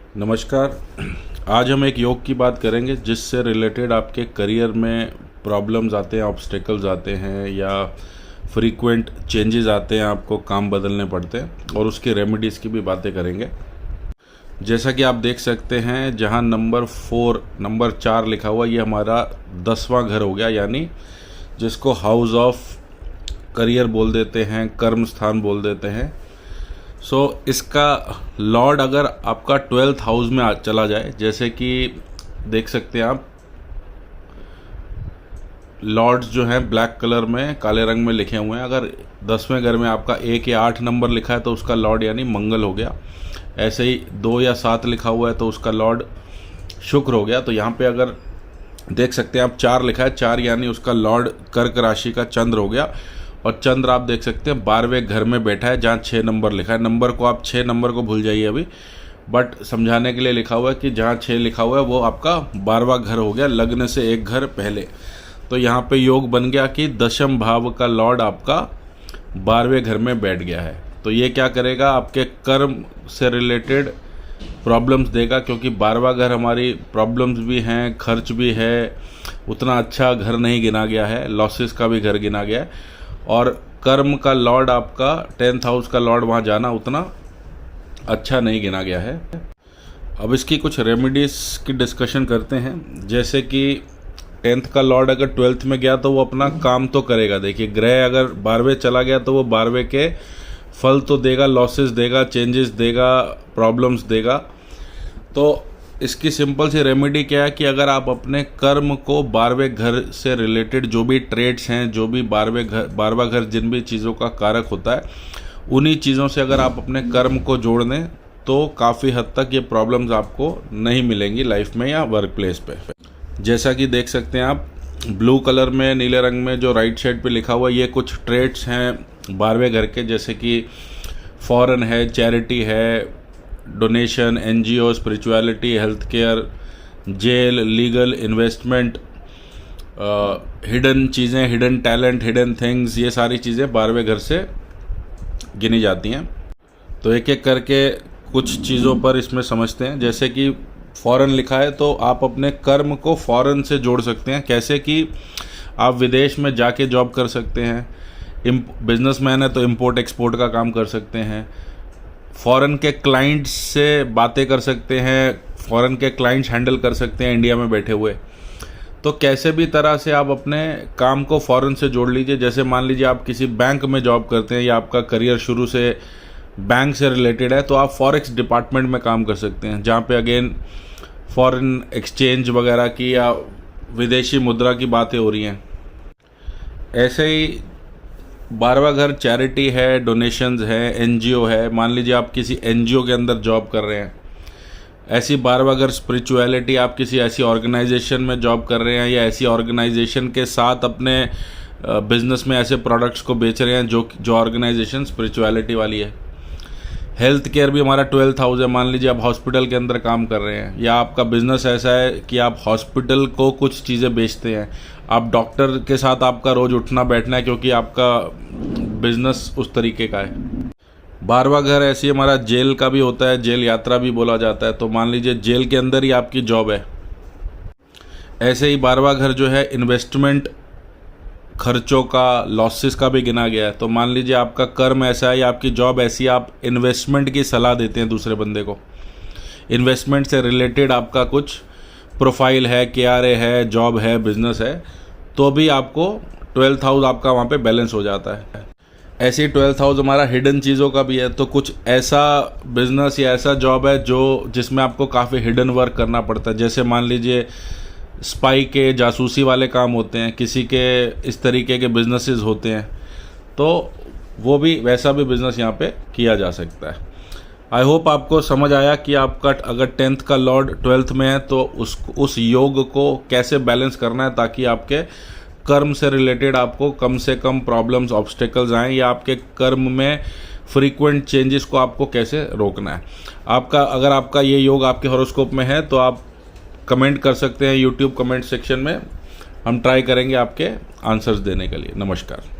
नमस्कार। आज हम एक योग की बात करेंगे जिससे रिलेटेड आपके करियर में प्रॉब्लम्स आते हैं, ऑब्स्टेकल्स आते हैं या फ्रीक्वेंट चेंजेस आते हैं, आपको काम बदलने पड़ते हैं और उसकी रेमेडीज़ की भी बातें करेंगे। जैसा कि आप देख सकते हैं, जहां नंबर 4 लिखा हुआ, ये हमारा 10वां घर हो गया, यानी जिसको हाउस ऑफ करियर बोल देते हैं, कर्म स्थान बोल देते हैं। इसका लॉर्ड अगर आपका 12th हाउस में चला जाए, जैसे कि देख सकते हैं आप, लॉर्ड्स जो हैं ब्लैक कलर में काले रंग में लिखे हुए हैं। अगर 10वें घर में आपका 1 या 8 नंबर लिखा है तो उसका लॉर्ड यानी मंगल हो गया। ऐसे ही 2 या 7 लिखा हुआ है तो उसका लॉर्ड शुक्र हो गया। तो यहाँ पे अगर देख सकते हैं आप 4 लिखा है, 4 यानी उसका लॉर्ड कर्क राशि का चंद्र हो गया। और चंद्र आप देख सकते हैं 12वें घर में बैठा है जहाँ 6 नंबर लिखा है। नंबर को आप 6 नंबर को भूल जाइए अभी, बट समझाने के लिए लिखा हुआ है कि जहाँ 6 लिखा हुआ है वो आपका 12वां घर हो गया, लग्न से एक घर पहले। तो यहाँ पे योग बन गया कि 10वें भाव का लॉर्ड आपका 12वें घर में बैठ गया है। तो ये क्या करेगा, आपके कर्म से रिलेटेड प्रॉब्लम्स देगा, क्योंकि 12वां घर हमारी प्रॉब्लम्स भी हैं, खर्च भी है। उतना अच्छा घर नहीं गिना गया है, लॉसेस का भी घर गिना गया है। और कर्म का लॉर्ड आपका 10th हाउस का लॉर्ड वहाँ जाना उतना अच्छा नहीं गिना गया है। अब इसकी कुछ रेमेडीज़ की डिस्कशन करते हैं। जैसे कि 10th का लॉर्ड अगर 12th में गया तो वो अपना काम तो करेगा। देखिए, ग्रह अगर 12वें चला गया तो वो 12वें के फल तो देगा, लॉसेस देगा, चेंजेस देगा, प्रॉब्लम्स देगा। तो इसकी सिंपल सी रेमेडी क्या है कि अगर आप अपने कर्म को 12वें घर से रिलेटेड जो भी ट्रेड्स हैं, जो भी 12वां घर जिन भी चीज़ों का कारक होता है, उन्हीं चीज़ों से अगर आप अपने कर्म को जोड़ दें तो काफ़ी हद तक ये प्रॉब्लम्स आपको नहीं मिलेंगी लाइफ में या वर्क प्लेस पे। जैसा कि देख सकते हैं आप, ब्लू कलर में नीले रंग में जो राइट साइड पे लिखा हुआ है, ये कुछ ट्रेड्स हैं 12वें घर के, जैसे कि फॉरेन है, चैरिटी है, donation, NGO, spirituality, health care, jail, legal, investment, hidden चीज़ें, हिडन टैलेंट, हिडन थिंग्स, ये सारी चीज़ें 12वें घर से गिनी जाती हैं। तो एक एक करके कुछ चीज़ों पर इसमें समझते हैं। जैसे कि फॉरेन लिखा है तो आप अपने कर्म को फॉरेन से जोड़ सकते हैं। कैसे कि आप विदेश में जाके जॉब कर सकते हैं, बिजनेसमैन है तो इम्पोर्ट एक्सपोर्ट का काम कर सकते हैं, फॉरेन के क्लाइंट्स से बातें कर सकते हैं, फॉरेन के क्लाइंट्स हैंडल कर सकते हैं इंडिया में बैठे हुए। तो कैसे भी तरह से आप अपने काम को फॉरेन से जोड़ लीजिए। जैसे मान लीजिए आप किसी बैंक में जॉब करते हैं या आपका करियर शुरू से बैंक से रिलेटेड है, तो आप फॉरेक्स डिपार्टमेंट में काम कर सकते हैं, जहाँ पे अगेन फॉरेन एक्सचेंज वगैरह की या विदेशी मुद्रा की बातें हो रही हैं। ऐसे ही 12वां घर चैरिटी है, डोनेशंस है, एनजीओ है। मान लीजिए आप किसी एनजीओ के अंदर जॉब कर रहे हैं। ऐसी 12वां घर स्पिरिचुअलिटी, आप किसी ऐसी ऑर्गेनाइजेशन में जॉब कर रहे हैं या ऐसी ऑर्गेनाइजेशन के साथ अपने बिजनेस में ऐसे प्रोडक्ट्स को बेच रहे हैं जो ऑर्गेनाइजेशन स्पिरिचुअलिटी वाली है। हेल्थ केयर भी हमारा 12th हाउस है। मान लीजिए आप हॉस्पिटल के अंदर काम कर रहे हैं या आपका बिजनेस ऐसा है कि आप हॉस्पिटल को कुछ चीज़ें बेचते हैं, आप डॉक्टर के साथ आपका रोज़ उठना बैठना है क्योंकि आपका बिजनेस उस तरीके का है। 12वां घर ऐसे ही हमारा जेल का भी होता है, जेल यात्रा भी बोला जाता है। तो मान लीजिए जेल के अंदर ही आपकी जॉब है। ऐसे ही 12वां घर जो है इन्वेस्टमेंट, खर्चों का, लॉसेस का भी गिना गया है। तो मान लीजिए आपका कर्म ऐसा है या आपकी जॉब ऐसी, आप इन्वेस्टमेंट की सलाह देते हैं दूसरे बंदे को, इन्वेस्टमेंट से रिलेटेड आपका कुछ प्रोफाइल है, KRA है, जॉब है, बिजनेस है, तो भी आपको 12th हाउस आपका वहाँ पे बैलेंस हो जाता है। ऐसे ही 12th हाउस हमारा हिडन चीज़ों का भी है। तो कुछ ऐसा बिजनेस या ऐसा जॉब है जिसमें आपको काफ़ी हिडन वर्क करना पड़ता है। जैसे मान लीजिए स्पाई के, जासूसी वाले काम होते हैं, किसी के इस तरीके के बिजनेसेस होते हैं, तो वो भी वैसा भी बिजनेस यहाँ पे किया जा सकता है। आई होप आपको समझ आया कि आपका अगर 10th का लॉर्ड 12th में है तो उस योग को कैसे बैलेंस करना है, ताकि आपके कर्म से रिलेटेड आपको कम से कम प्रॉब्लम्स, ऑब्स्टेकल्स आएँ, या आपके कर्म में फ्रीक्वेंट चेंजेस को आपको कैसे रोकना है। अगर आपका ये योग आपके हॉरोस्कोप में है तो आप कमेंट कर सकते हैं यूट्यूब कमेंट सेक्शन में। हम ट्राई करेंगे आपके आंसर्स देने के लिए। नमस्कार।